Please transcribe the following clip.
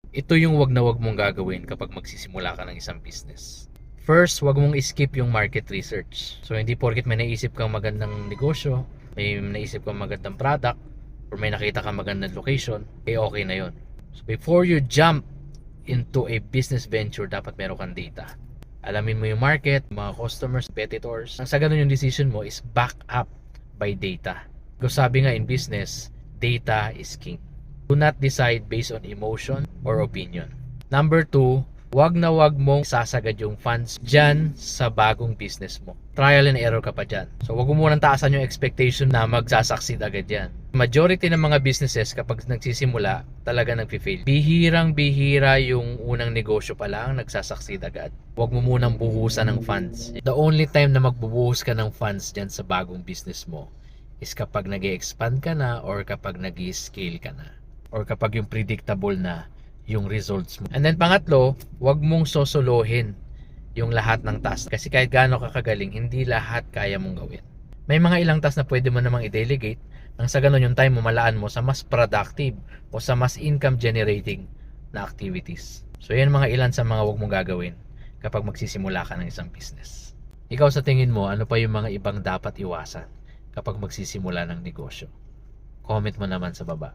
Ito yung wag na wag mong gagawin kapag magsisimula ka ng isang business. First, wag mong skip yung market research. So hindi porket may naisip kang magandang negosyo, may naisip kang magandang product, or may nakita kang magandang location, okay na yon. So before you jump into a business venture, dapat meron kang data. Alamin mo yung market, mga customers, competitors. Ang sa ganun yung decision mo is back up by data. Because sabi nga in business, data is king. Do not decide based on emotion or opinion. Number 2, wag na wag mong sasagad yung funds dyan sa bagong business mo. Trial and error ka pa dyan. So wag mo munang taasan yung expectation na magsasucceed agad yan. Majority ng mga businesses kapag nagsisimula, talaga nagpi-fail. Bihirang-bihira yung unang negosyo pa lang nagsasucceed agad. Wag mo munang buhusan ng funds. The only time na magbubuhos ka ng funds dyan sa bagong business mo is kapag nag-expand ka na or kapag nag-scale ka na. Or kapag yung predictable na yung results mo. And then pangatlo, wag mong sosolohin yung lahat ng task. Kasi kahit gaano ka kagaling, hindi lahat kaya mong gawin. May mga ilang task na pwede mo namang i-delegate nang sa ganun yung time mo malaan mo sa mas productive o sa mas income generating na activities. So yan mga ilan sa mga wag mong gagawin kapag magsisimula ka ng isang business. Ikaw sa tingin mo, ano pa yung mga ibang dapat iwasan kapag magsisimula ng negosyo? Comment mo naman sa baba.